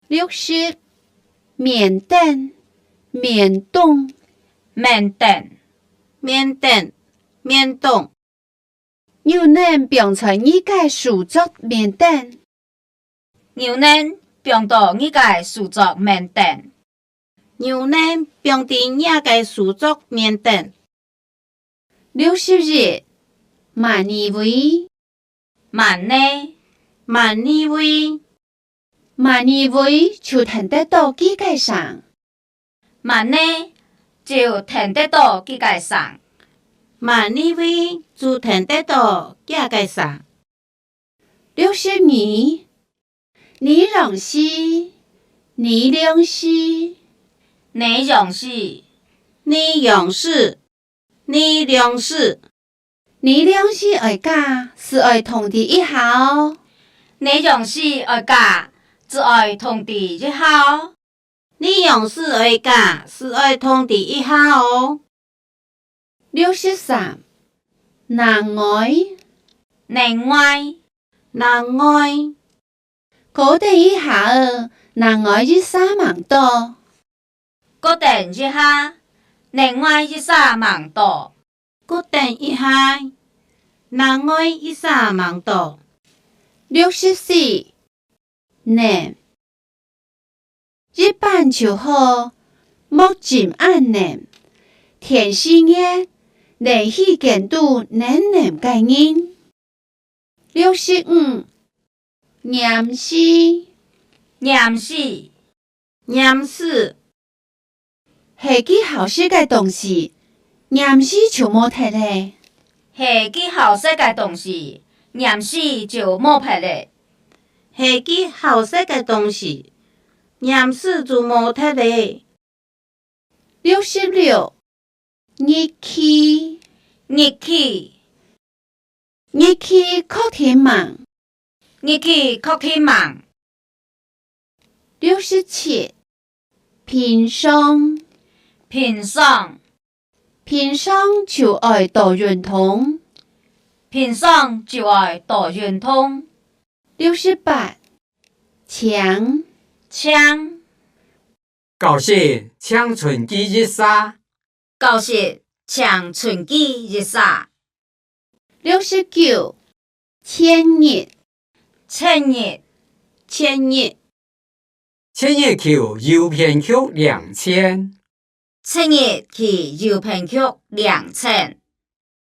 60. 缅甸、缅东、缅甸、缅甸、缅东。牛奶变成一个数作缅甸。牛奶变到一个数作缅甸。牛奶变成一个数作缅甸。61. 马尼维、曼呢？曼尼维、马尼维就停得到机界上。曼呢？就停得到机界上。曼尼维就停得到机界上。62. 你认识，你认识，你认识，你认识，你认识。你认识爱家是爱同地一号。你认识爱家，只爱同地一号。你认识爱家是爱同地一号哦。63. 男爱，另外，男爱，嗰地一下男愛一3萬多。決定一下，另外一3萬多。決定一下，男愛一3萬多。64. 年，一般就好，目前按年，天時嘅連續見到年嘅人。65. 念詩，念詩，念詩，係幾好識嘅東西，念詩就冇睇咧。係幾好識嘅東西，念詩就冇撇咧。係幾好識嘅東西，念詩就冇睇咧。66. 日期，日期，日期確天忙。日期確天忙。67. 平常，平常，平常就愛多運動。平常就愛多運動。68. 槍，槍，舊時搶春季日沙，舊時搶春季日沙。69. 千日，千日，千日，千日橋遊片曲2000，千日去遊片曲2000。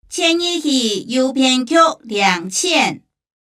千日去遊片曲2000。